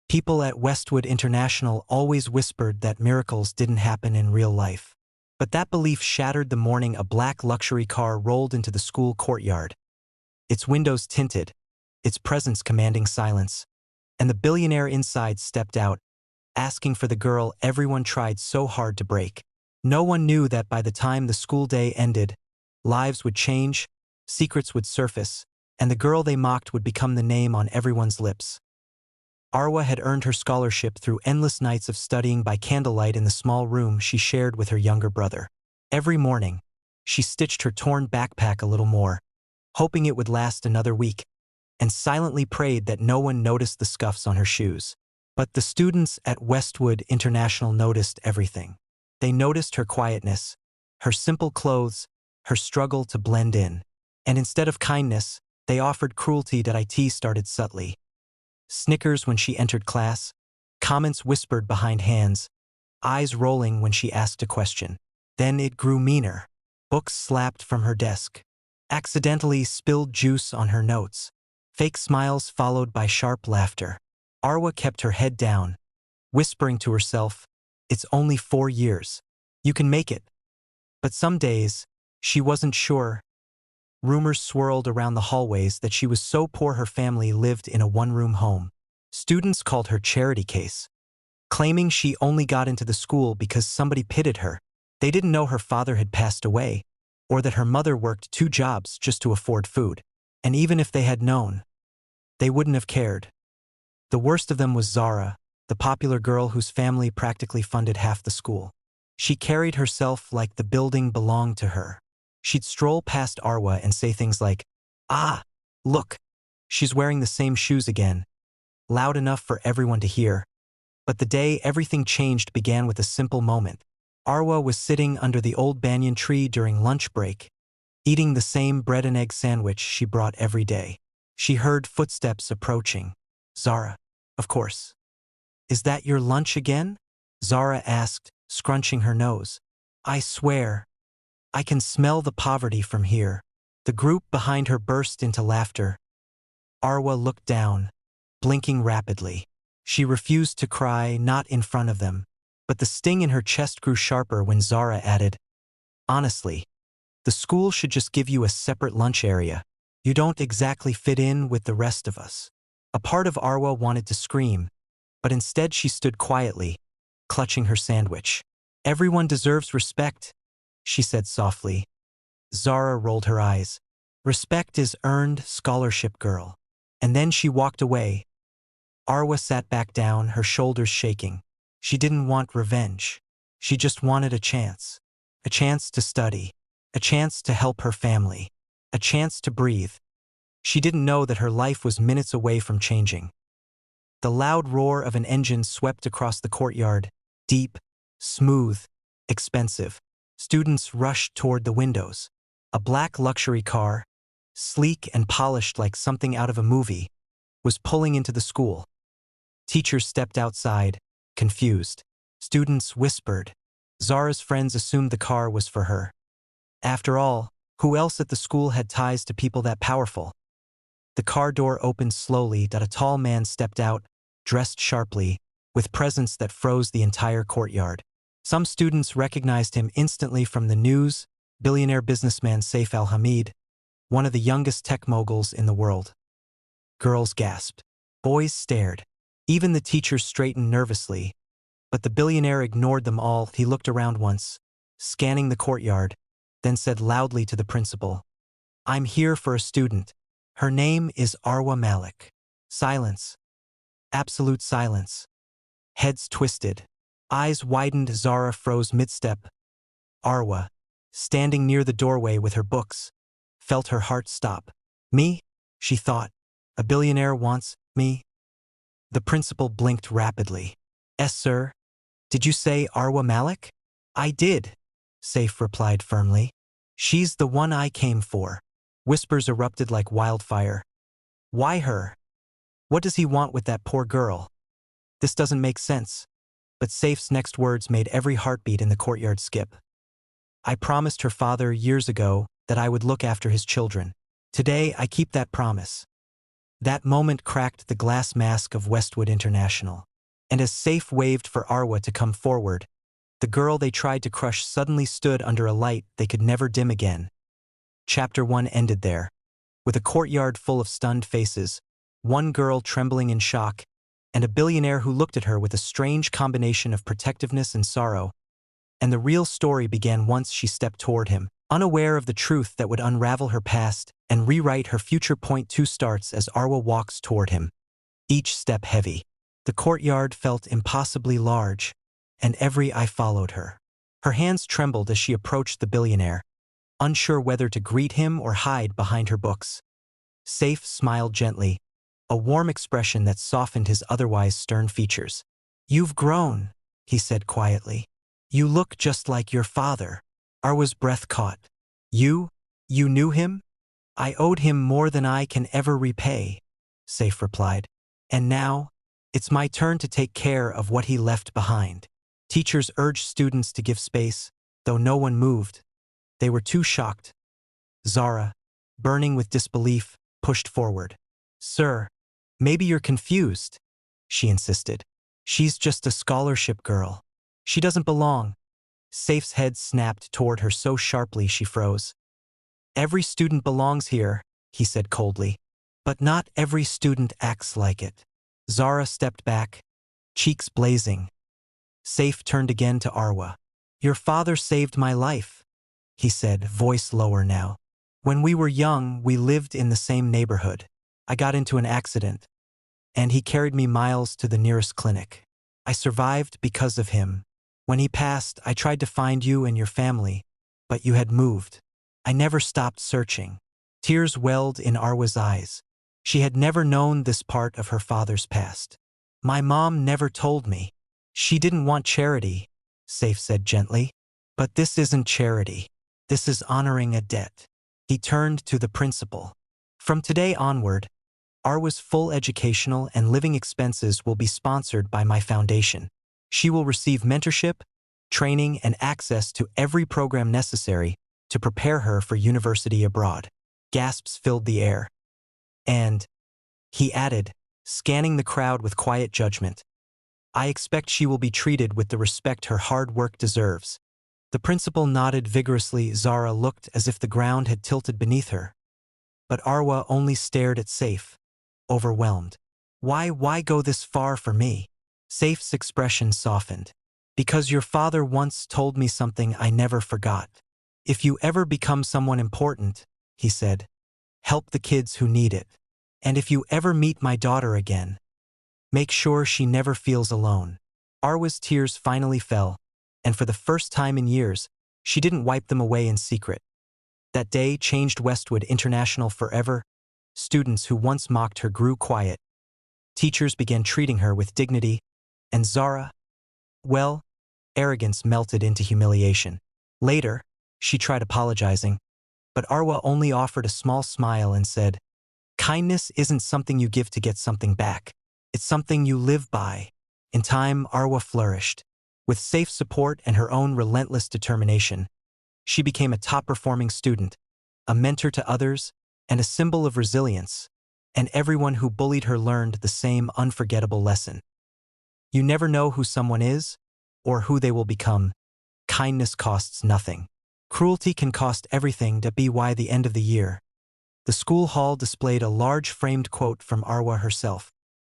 People at Westwood International always whispered that miracles didn't happen in real life. But that belief shattered the morning a black luxury car rolled into the school courtyard. Its windows tinted, its presence commanding silence. And the billionaire inside stepped out, asking for the girl everyone tried so hard to break. No one knew that by the time the school day ended, lives would change, secrets would surface, and the girl they mocked would become the name on everyone's lips. Arwa had earned her scholarship through endless nights of studying by candlelight in the small room she shared with her younger brother. Every morning, she stitched her torn backpack a little more, hoping it would last another week, and silently prayed that no one noticed the scuffs on her shoes. But the students at Westwood International noticed everything. They noticed her quietness, her simple clothes, her struggle to blend in. And instead of kindness, they offered cruelty. It started subtly. Snickers when she entered class, comments whispered behind hands, eyes rolling when she asked a question. Then it grew meaner. Books slapped from her desk, accidentally spilled juice on her notes, fake smiles followed by sharp laughter. Arwa kept her head down, whispering to herself, "It's only 4 years. You can make it." But some days, she wasn't sure. Rumors swirled around the hallways that she was so poor her family lived in a one-room home. Students called her charity case, claiming she only got into the school because somebody pitted her. They didn't know her father had passed away, or that her mother worked 2 jobs just to afford food. And even if they had known, they wouldn't have cared. The worst of them was Zara, the popular girl whose family practically funded half the school. She carried herself like the building belonged to her. She'd stroll past Arwa and say things like, "Ah, look, she's wearing the same shoes again," loud enough for everyone to hear. But the day everything changed began with a simple moment. Arwa was sitting under the old banyan tree during lunch break, eating the same bread and egg sandwich she brought every day. She heard footsteps approaching. "Zara, of course." "Is that your lunch again?" Zara asked, scrunching her nose. "I swear, I can smell the poverty from here." The group behind her burst into laughter. Arwa looked down, blinking rapidly. She refused to cry, not in front of them. But the sting in her chest grew sharper when Zara added, "Honestly, the school should just give you a separate lunch area. You don't exactly fit in with the rest of us." A part of Arwa wanted to scream, but instead she stood quietly, clutching her sandwich. "Everyone deserves respect," she said softly. Zara rolled her eyes. "Respect is earned, scholarship girl." And then she walked away. Arwa sat back down, her shoulders shaking. She didn't want revenge. She just wanted a chance. A chance to study. A chance to help her family. A chance to breathe. She didn't know that her life was minutes away from changing. The loud roar of an engine swept across the courtyard, deep, smooth, expensive. Students rushed toward the windows. A black luxury car, sleek and polished like something out of a movie, was pulling into the school. Teachers stepped outside, confused. Students whispered. Zara's friends assumed the car was for her. After all, who else at the school had ties to people that powerful? The car door opened slowly. A tall man stepped out, dressed sharply, with presence that froze the entire courtyard. Some students recognized him instantly from the news, billionaire businessman Saif al-Hamid, one of the youngest tech moguls in the world. Girls gasped. Boys stared. Even the teachers straightened nervously. But the billionaire ignored them all. He looked around once, scanning the courtyard, then said loudly to the principal, "I'm here for a student. Her name is Arwa Malik." Silence. Absolute silence. Heads twisted. Eyes widened. Zara froze mid-step. Arwa, standing near the doorway with her books, felt her heart stop. "Me?" she thought. "A billionaire wants me?" The principal blinked rapidly. "Yes, sir." "Did you say Arwa Malik?" "I did," Saif replied firmly. "She's the one I came for." Whispers erupted like wildfire. "Why her? What does he want with that poor girl? This doesn't make sense." But Saif's next words made every heartbeat in the courtyard skip. "I promised her father years ago that I would look after his children. Today I keep that promise." That moment cracked the glass mask of Westwood International. And as Saif waved for Arwa to come forward, the girl they tried to crush suddenly stood under a light they could never dim again. Chapter 1 ended there, with a courtyard full of stunned faces, one girl trembling in shock, and a billionaire who looked at her with a strange combination of protectiveness and sorrow. And the real story began once she stepped toward him, unaware of the truth that would unravel her past and rewrite her future. Point 2 starts as Arwa walks toward him, each step heavy. The courtyard felt impossibly large, and every eye followed her. Her hands trembled as she approached the billionaire, unsure whether to greet him or hide behind her books. Saif smiled gently, a warm expression that softened his otherwise stern features. "You've grown," he said quietly. "You look just like your father." Arwa's breath caught. You knew him?" "I owed him more than I can ever repay," Saif replied. "And now, it's my turn to take care of what he left behind." Teachers urged students to give space, though no one moved. They were too shocked. Zara, burning with disbelief, pushed forward. "Sir, maybe you're confused," she insisted. "She's just a scholarship girl. She doesn't belong." Saif's head snapped toward her so sharply she froze. "Every student belongs here," he said coldly. "But not every student acts like it." Zara stepped back, cheeks blazing. Saif turned again to Arwa. "Your father saved my life," he said, voice lower now. "When we were young, we lived in the same neighborhood. I got into an accident, and he carried me miles to the nearest clinic. I survived because of him. When he passed, I tried to find you and your family, but you had moved. I never stopped searching." Tears welled in Arwa's eyes. She had never known this part of her father's past. "My mom never told me. She didn't want charity," Saif said gently. "But this isn't charity. This is honoring a debt." He turned to the principal. "From today onward, Arwa's full educational and living expenses will be sponsored by my foundation. She will receive mentorship, training, and access to every program necessary to prepare her for university abroad." Gasps filled the air. "And," he added, scanning the crowd with quiet judgment, "I expect she will be treated with the respect her hard work deserves." The principal nodded vigorously. Zara looked as if the ground had tilted beneath her. But Arwa only stared at Saif, overwhelmed. Why go this far for me?" Saif's expression softened. "Because your father once told me something I never forgot. If you ever become someone important," he said, "help the kids who need it. And if you ever meet my daughter again, make sure she never feels alone." Arwa's tears finally fell, and for the first time in years, she didn't wipe them away in secret. That day changed Westwood International forever. Students who once mocked her grew quiet. Teachers began treating her with dignity, and Zara, well, arrogance melted into humiliation. Later, she tried apologizing, but Arwa only offered a small smile and said, "Kindness isn't something you give to get something back. It's something you live by." In time, Arwa flourished. With Saif's support and her own relentless determination, she became a top-performing student, a mentor to others, and a symbol of resilience. And everyone who bullied her learned the same unforgettable lesson. You never know who someone is, or who they will become. Kindness costs nothing. Cruelty can cost everything. By the end of the year, the school hall displayed a large framed quote from Arwa herself.